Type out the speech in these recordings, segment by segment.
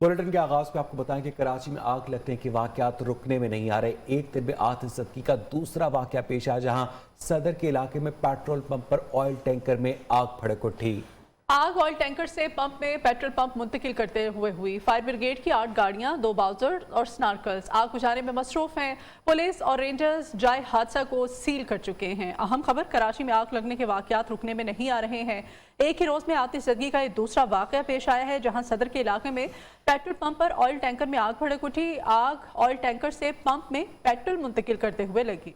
Bulletin के आगाज में आपको बताएं कि कराची में आग लगने के वाकयात रुकने में नहीं आ रहे। एक दिन में आतिशबाजी का दूसरा वाकया पेश आया, जहां सदर के इलाके में पेट्रोल पंप पर ऑयल टैंकर में आग भड़क उठी। आग ऑयल टैंकर से पंप में पेट्रोल पंप मुंतकिल करते हुए हुई। फायर ब्रिगेड की 8 गाड़ियां, 2 बाउजर और स्नार्कल्स आग बुझाने में मसरूफ हैं। पुलिस और रेंजर्स जाए हादसा को सील कर चुके हैं। अहम खबर, कराची में आग लगने के वाकयात रुकने में नहीं आ रहे हैं। एक ही रोज में आतिशबाजी का एक दूसरा वाकया पेश आया है, जहां सदर के इलाके में पेट्रोल पंप पर ऑयल टैंकर में आग भड़क उठी। आग ऑयल टैंकर से पंप में पेट्रोल मुंतकिल करते हुए लगी।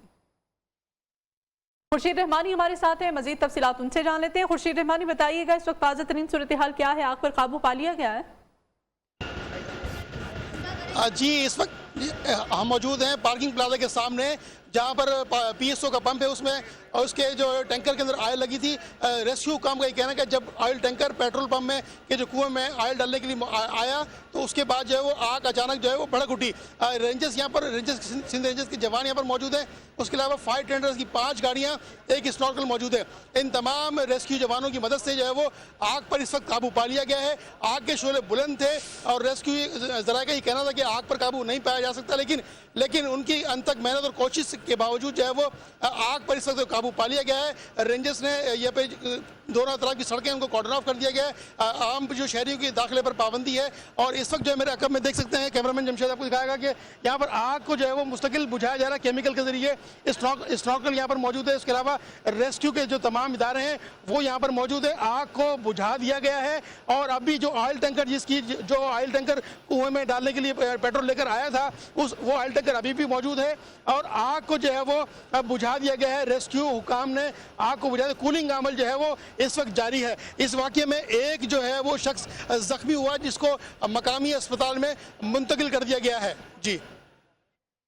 खुर्शीद रहमानी हमारे साथ हैं, मजीद तफसीलात उनसे जान लेते हैं। खुर्शीद रहमानी, बताइएगा इस वक्त ताज़ा तरीन सूरत हाल क्या है? आग पर काबू पा लिया गया है? जी, इस वक्त हम मौजूद हैं पार्किंग प्लाजा के सामने, जहां पर PSO का पंप है उसमें, और उसके जो टैंकर के अंदर आयल लगी थी। रेस्क्यू काम का ये कहना है कि जब ऑयल टैंकर पेट्रोल पंप में के जो कुएं में ऑयल डालने के लिए आया, तो उसके बाद जो है वो आग अचानक जो है वो भड़क उठी। रेंजर्स यहाँ पर, सिंध रेंजर्स के जवान यहाँ पर मौजूद हैं। उसके अलावा फायर टेंडर्स की 5 गाड़ियाँ, एक स्नॉर्कल मौजूद है। इन तमाम रेस्क्यू जवानों की मदद से जो है वो आग पर इस वक्त काबू पा लिया गया है। आग के शोले बुलंद थे और रेस्क्यू जरा का ये कहना था कि आग पर काबू नहीं पाया जा सकता, लेकिन उनकी अनथक मेहनत और कोशिश के बावजूद जो है वो आग पर इस वक्त काबू पा लिया गया है। रेंजर्स ने यहाँ पे दोनों तरफ की सड़कें उनको कॉर्डन ऑफ कर दिया गया है। आम जो शहरियों की दाखिले पर पाबंदी है। और इस वक्त जो है मेरे अकब में देख सकते हैं, कैमरामैन जमशेद आपको दिखाएगा कि यहाँ पर आग को जो है वो मुस्तकिल बुझाया जा रहा है केमिकल के जरिए। स्नॉर्कल यहाँ पर मौजूद है। उसके अलावा रेस्क्यू के जो तमाम इदारे हैं वो यहाँ पर मौजूद है। आग को बुझा दिया गया है और अभी जो ऑयल टैंकर जो ऑयल टैंकर कुएं में डालने के लिए पेट्रोल लेकर आया था, वो ऑयल टैंकर अभी भी मौजूद है और आग को जो है वो बुझा दिया गया है। रेस्क्यू हुकाम ने आग को बुझा दिया। कूलिंग का अमल जो है वो इस वक्त जारी है। इस वाकये में एक जो है वो शख्स जख्मी हुआ, जिसको मकामी अस्पताल में मुंतकिल कर दिया गया है। जी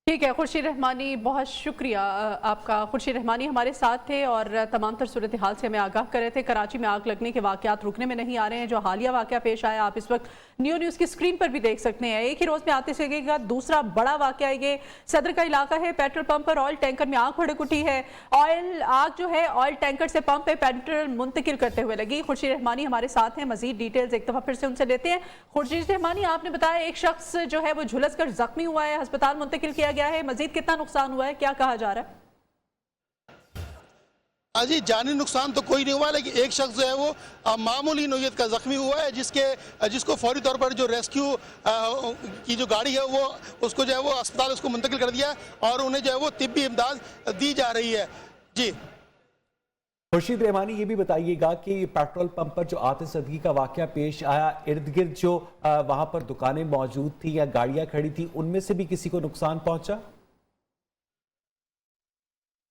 ठीक है खुर्शीद रहमानी, बहुत शुक्रिया आपका। खुर्शीद रहमानी हमारे साथ थे और तमाम तर सूरत हाल से हमें आगाह कर रहे थे। कराची में आग लगने के वाकयात रुकने में नहीं आ रहे हैं। जो हालिया वाकया पेश आया आप इस वक्त न्यूज़ की स्क्रीन पर भी देख सकते हैं। एक ही रोज में आतिशबाजी का दूसरा बड़ा वाकया ये सदर का इलाका है। पेट्रोल पंप पर ऑयल टैंकर में आग भड़क उठी है। आग जो है ऑयल टैंकर से पंप पे पेट्रोल मुंतकिल करते हुए लगी। खुर्शीद रहमानी हमारे साथ हैं, मजीद डिटेल्स एक दफा फिर से उनसे लेते हैं। खुर्शीद रहमानी, आपने बताया एक शख्स जो है वो झुलस कर जख्मी हुआ है, अस्पताल मुंतकिल किया गया है। मजीद कितना नुकसान हुआ है, क्या कहा जा रहा है? जी, जानी नुकसान तो कोई नहीं हुआ, लेकिन एक शख्स जो है वो मामूली नौयत का जख्मी हुआ है, जिसको फौरी तौर पर जो रेस्क्यू की जो गाड़ी है वो उसको जो है वो अस्पताल उसको मुंतकिल कर दिया और उन्हें जो है वो तिब्बी इमदाद दी जा रही है। जी खुर्शीद रहमानी, ये भी बताइएगा कि पेट्रोल पंप पर जो आतिशबाजी का वाकया पेश आया, इर्द गिर्द जो वहां पर दुकानें मौजूद थी या गाड़ियां खड़ी थी, उनमें से भी किसी को नुकसान पहुंचा?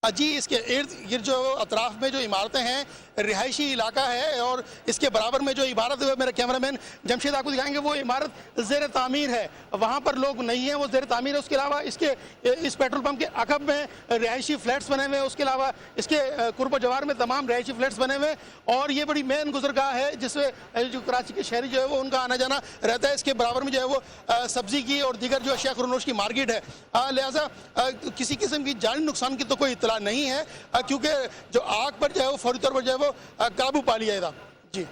जी, इसके इर्द गिर्द जो अतराफ में जो इमारतें हैं, रिहायशी इलाका है और इसके बराबर में जो इमारत मेरा कैमरामैन जमशेद आपको दिखाएंगे, वो इमारत ज़ेर तामीर है। वहाँ पर लोग नहीं हैं, वो ज़ेर तामीर है। उसके अलावा इस पेट्रोल पंप के अकब में रिहायशी फ्लैट्स बने हुए हैं। उसके अलावा इसके कुर्ब जवार में तमाम रिहायशी फ्लैट्स बने हुए हैं और ये बड़ी मेन गुजरगाह है जिसमें जो कराची के शहरी जो है वो उनका आना जाना रहता है। इसके बराबर में जो है वो सब्जी की और दीगर जो अशिया खुरनोश की मार्केट है। लिहाजा किसी किस्म की जानी नुकसान की तो कोई इत्तला नहीं है, क्योंकि जो आग पर जो है वो फौरी तौर पर जो है वो काबू पा लिया था। जी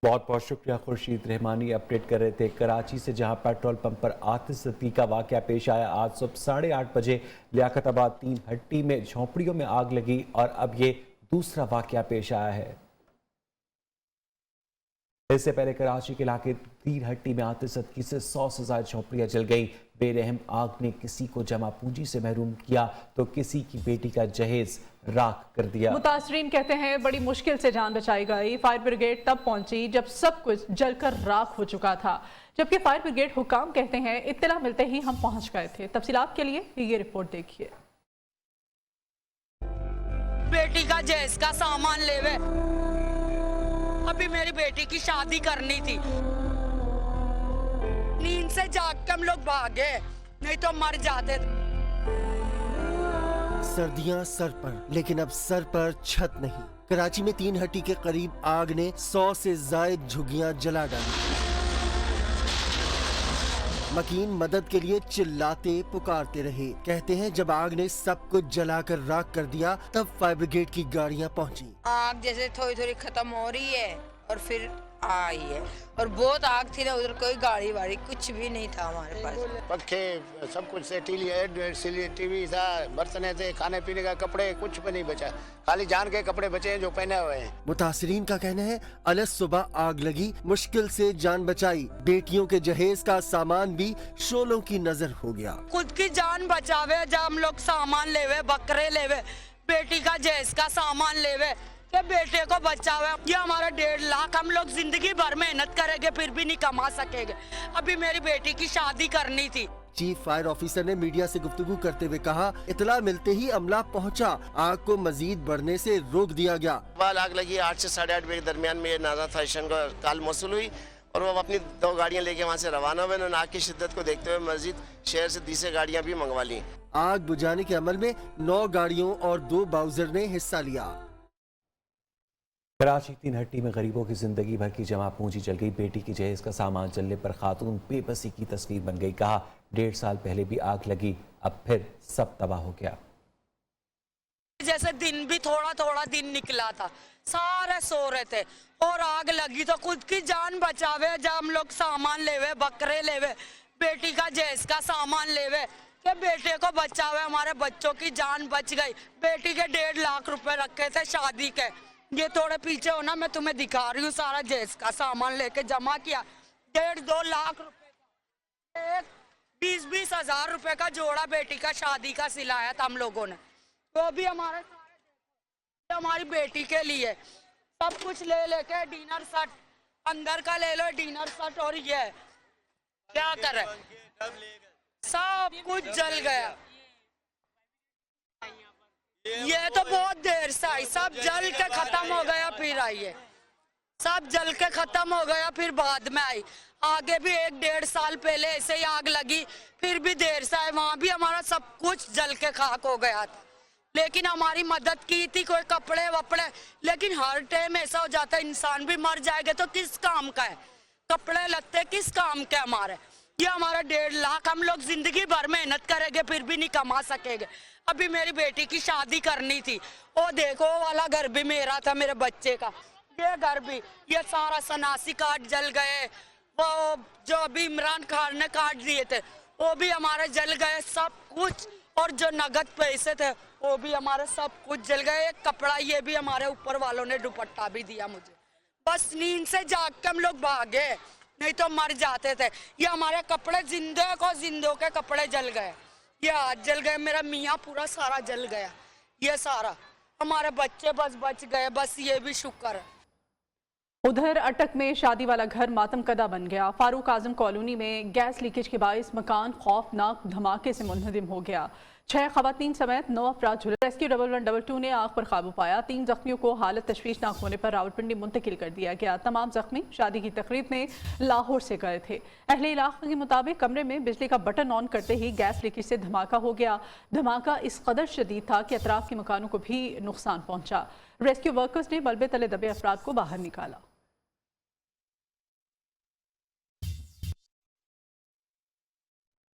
बहुत बहुत शुक्रिया खुर्शीद रहमानी, अपडेट कर रहे थे कराची से, जहां पेट्रोल पंप पर आतिशबाजी का वाकया पेश आया। आज सुबह 8:30 बजे लियाकताबाद 3 हट्टी में झोंपड़ियों में आग लगी और अब ये दूसरा वाकया पेश आया है। इससे पहले कराची के इलाके 3 हट्टी में आतिशबाजी से 100 से ज्यादा झोंपड़ियां जल गई। बेरहम आग ने किसी को जमा पूंजी से महरूम किया तो किसी की बेटी का जहेज राख कर दिया। मुतासरीन कहते हैं बड़ी मुश्किल से जान बचाई गई। फायर ब्रिगेड तब पहुंची जब सब कुछ जलकर राख हो चुका था, जबकि फायर ब्रिगेड हुकाम कहते हैं इत्तला मिलते ही हम पहुंच गए थे। तफसीलात के लिए ये रिपोर्ट देखिए। बेटी का जहेज का सामान लेवे, अभी मेरी बेटी की शादी करनी थी। नींद से जाग के हम लोग भागे, नहीं तो मर जाते। सर्दियां सर पर, लेकिन अब सर पर छत नहीं। कराची में 3 हट्टी के करीब आग ने 100 से जायद झुग्गियां जला डाली। मकीन मदद के लिए चिल्लाते पुकारते रहे। कहते हैं जब आग ने सब कुछ जलाकर राख कर दिया, तब फायर ब्रिगेड की गाड़ियां पहुंची। आग जैसे थोड़ी थोड़ी खत्म हो रही है, और फिर आई है। और बहुत आग थी ना, उधर कोई गाड़ी वाड़ी कुछ भी नहीं था हमारे पास। पक्के सब कुछ से टीवी था, बर्तन थे, खाने पीने का, कपड़े, कुछ भी नहीं बचा। खाली जान के कपड़े बचे हैं जो पहने हुए हैं। मुतासरीन का कहना है अलग सुबह आग लगी, मुश्किल से जान बचाई। बेटियों के जहेज का सामान भी शोलों की नजर हो गया। खुद की जान बचावे जब हम लोग सामान लेवे, बकरे लेवे, बेटी का जहेज का सामान लेवे के बेटे को बचावे। ये हमारा 1.5 लाख, हम लोग जिंदगी भर मेहनत करेंगे फिर भी नहीं कमा सकेंगे। अभी मेरी बेटी की शादी करनी थी। चीफ फायर ऑफिसर ने मीडिया से गुफ्तगू करते हुए कहा, इतला मिलते ही अमला पहुंचा, आग को मजीद बढ़ने से रोक दिया गया। आग लगी 8 से 8:30 बजे के दरमियान में नाजा था स्टेशन को कॉल मौसूल हुई और वो अपनी 2 गाड़ियां लेके वहाँ से रवाना हुए। उन्होंने आग की शिद्दत को देखते हुए मस्जिद शहर से 10 गाड़ियां भी मंगवा ली। आग बुझाने के अमल में 9 गाड़ियों और 2 बाउजर ने हिस्सा लिया। कराची 3 हट्टी में गरीबों की जिंदगी भर की जमा पूंजी जल गई। बेटी की जहेज का सामान जलने पर खातून बेबसी की तस्वीर बन गई। कहा 1.5 साल पहले भी आग लगी, अब फिर सब तबाह हो गया। जैसे दिन भी थोड़ा थोड़ा दिन निकला था, सारे सो रहे थे और आग लगी तो खुद की जान बचावे जब हम लोग सामान लेवे, बकरे लेवे, बेटी का जहेज का सामान लेवे के बेटे को बचावे। हमारे बच्चों की जान बच गई। बेटी के 1.5 लाख रुपए रखे थे शादी के। ये थोड़े पीछे हो ना, मैं तुम्हें दिखा रही हूँ, सारा जहेज का सामान लेके जमा किया। 1.5-2 लाख रुपए, 20-20 हजार रुपए का जोड़ा बेटी का शादी का सिलाया था हम लोगों ने। वो भी हमारी बेटी के लिए सब कुछ ले लेके, डिनर सेट अंदर का ले लो, डिनर सेट, और ये क्या करे, सब कुछ जल गया। ये तो बहुत देर से आई, सब जल के खत्म हो गया, फिर आई है, सब जल के खत्म हो गया, फिर बाद में आई। आगे भी 1-1.5 साल पहले ऐसे ही आग लगी, फिर भी देर से आए, वहाँ भी हमारा सब कुछ जल के खाक हो गया था। लेकिन हमारी मदद की थी, कोई कपड़े वपड़े, लेकिन हर टाइम ऐसा हो जाता है, इंसान भी मर जाएगा तो किस काम का है, कपड़े लत्ते किस काम के हमारे। ये हमारा 1.5 लाख, हम लोग जिंदगी भर मेहनत करेंगे फिर भी नहीं कमा सकेंगे। अभी मेरी बेटी की शादी करनी थी, वो देखो वो वाला घर भी मेरा था, मेरे बच्चे का, ये घर भी, ये सारा सनासी कार्ड जल गए। वो जो अभी इमरान खान ने काट दिए थे वो भी हमारे जल गए सब कुछ, और जो नगद पैसे थे वो भी हमारे सब कुछ जल गए। एक कपड़ा, ये भी हमारे ऊपर वालों ने दुपट्टा भी दिया मुझे। बस नींद से जाग के हम लोग भागे, नहीं तो मर जाते थे। ये हमारे कपड़े जिंदों के कपड़े जल गए, ये हाथ जल गए, मेरा मियाँ पूरा सारा जल गया, ये सारा, हमारे बच्चे बस बच गए, बस ये भी शुक्र है। उधर अटक में शादी वाला घर मातम कदा बन गया। फारूक आजम कॉलोनी में गैस लीकेज के बायस मकान खौफनाक धमाके से मुनहदिम हो गया। 6 खवातीन समेत 9 अफराद झुलसे। रेस्क्यू 1122 ने आग पर काबू पाया। 3 जख्मियों को हालत तशवीशनाक होने पर रावलपिंडी मुंतकिल कर दिया गया। तमाम जख्मी शादी की तकरीब में लाहौर से गए थे। अहले इलाके के मुताबिक कमरे में बिजली का बटन ऑन करते ही गैस लीकेज से धमाका हो गया। धमाका इस कदर शदीद था कि अतराफ के मकानों को भी नुकसान पहुंचा। रेस्क्यू वर्कर्स ने मलबे तले दबे अफराद को बाहर निकाला।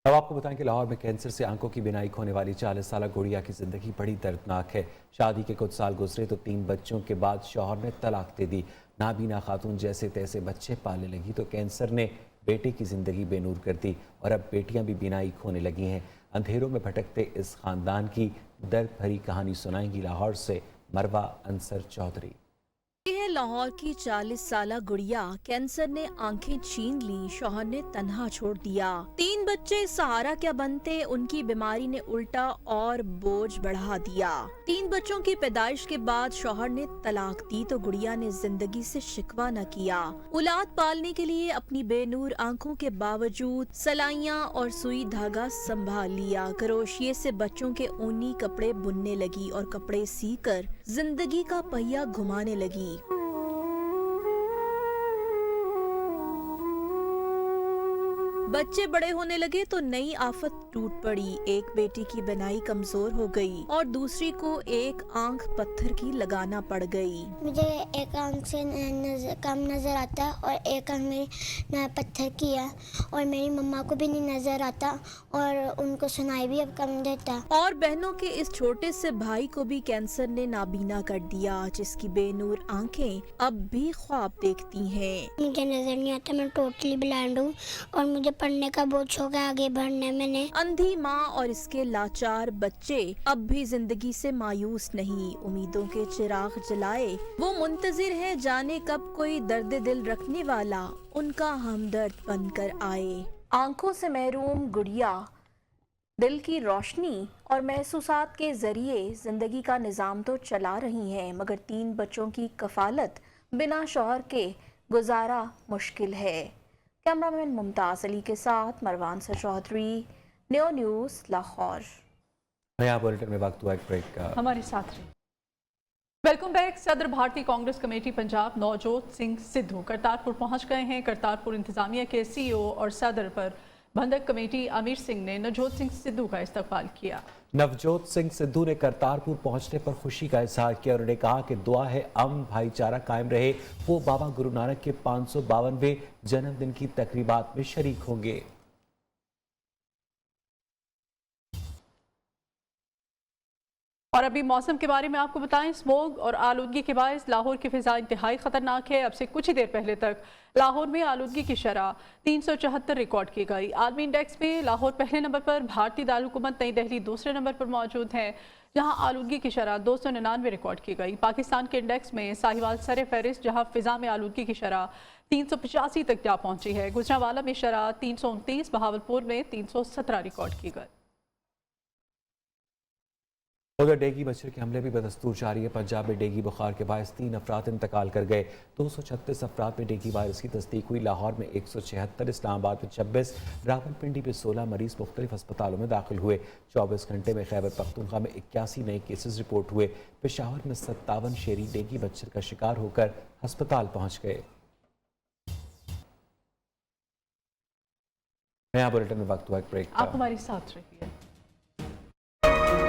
अब आपको बताएं कि लाहौर में कैंसर से आंखों की बिनाई खोने वाली 40 साल गुड़िया की जिंदगी बड़ी दर्दनाक है। शादी के कुछ साल गुजरे तो 3 बच्चों के बाद शौहर ने तलाक दे दी। नाबीना खातून जैसे तैसे बच्चे पालने लगी तो कैंसर ने बेटे की जिंदगी बेनूर कर दी और अब बेटियां भी बिनाई खोने लगी हैं। अंधेरों में भटकते इस खानदान की दर्द भरी कहानी सुनाएंगी लाहौर से मरवा अंसर चौधरी। है लाहौर की 40 साला गुड़िया। कैंसर ने आंखें छीन ली, शौहर ने तन्हा छोड़ दिया। 3 बच्चे सहारा क्या बनते, उनकी बीमारी ने उल्टा और बोझ बढ़ा दिया। 3 बच्चों की पैदाइश के बाद शौहर ने तलाक दी तो गुड़िया ने जिंदगी से शिकवा न किया। औलाद पालने के लिए अपनी बेनूर आंखों के बावजूद सलाइयाँ और सुई धागा संभाल लिया। करोशिये से बच्चों के ऊनी कपड़े बुनने लगी और कपड़े सीकर जिंदगी का पहिया घुमाने लगी। बच्चे बड़े होने लगे तो नई आफत टूट पड़ी। एक बेटी की बनाई कमजोर हो गई और दूसरी को एक आंख पत्थर की लगाना पड़ गई। मुझे एक आंख से कम नज़र आता और एक आंख मेरी पत्थर की है और मेरी मम्मा को भी नहीं नज़र आता और उनको सुनाई भी अब कम देता। और बहनों के इस छोटे से भाई को भी कैंसर ने नाबीना कर दिया, जिसकी बेनूर आंखें अब भी ख्वाब देखती हैं। मुझे नज़र नहीं आता, मैं टोटली ब्लाइंड हूँ और मुझे पढ़ने का बहुत शौक है आगे बढ़ने में। अंधी माँ और इसके लाचार बच्चे अब भी जिंदगी से मायूस नहीं, उम्मीदों के चिराग जलाए वो मुंतजिर है जाने कब कोई दर्द दिल रखने वाला उनका हमदर्द बनकर आए। आंखों से महरूम गुड़िया दिल की रोशनी और महसूसात के जरिए जिंदगी का निज़ाम तो चला रही हैं, मगर 3 बच्चों की कफालत बिना शौहर के गुजारा मुश्किल है। कैमरामैन मुमताज़ अली के साथ Marwan sir Chaudhry, new news Lahore. नया बुलेटिन में वक्त हुआ एक ब्रेक का। हमारे साथ रहिए। Welcome back. सदर भारतीय कांग्रेस कमेटी पंजाब नवजोत सिंह सिद्धू करतारपुर पहुंच गए हैं। करतारपुर इंतजामिया के CEO और सदर पर बंधक कमेटी आमिर सिंह ने नवजोत सिंह सिद्धू का इस्तकबाल किया। नवजोत सिंह सिद्धू ने करतारपुर पहुंचने पर खुशी का इजहार किया और उन्होंने कहा कि दुआ है अमन भाईचारा कायम रहे। वो बाबा गुरु नानक के 552वें जन्मदिन की तकरीबात में शरीक होंगे। और अभी मौसम के बारे में आपको बताएं, स्मोग और आलूदगी के बायस लाहौर की फिजा इंतहाई खतरनाक है। अब से कुछ ही देर पहले तक लाहौर में आलूदगी की शरह 374 रिकॉर्ड की गई। आलमी इंडेक्स में लाहौर पहले नंबर पर, भारतीय दारुलहुकूमत नई दिल्ली दूसरे नंबर पर मौजूद है, जहां आलूदगी की शरह 299 रिकॉर्ड की गई। पाकिस्तान के इंडेक्स में साहिवाल सर फहरिस्त, जहां फिजा में आलूदगी की शरह 385 तक जा पहुंची है। गुजरांवाला में शरह 329, बहावलपुर में 317 रिकॉर्ड की गई। उधर डेंगू मच्छर के हमले भी बदस्तूर जारी है। पंजाब में डेंगू बुखार के बायस 3 अफराद इंतकाल कर गए। 236 अफराद में डेंगू वायरस की तस्दीक हुई। लाहौर में 176, इस्लामाबाद में 26, रावलपिंडी में 16 मरीज मुख्तलिफ अस्पतालों में दाखिल हुए। 24 घंटे में खैबर पख्तूनख्वा में 81 नए केसेस रिपोर्ट हुए। पेशावर में 57 शहरी डेंगू मच्छर का शिकार होकर अस्पताल पहुँच गए। नया बुलेटिन में वक्त हुआ एक ब्रेक का। आप हमारे साथ रहिए।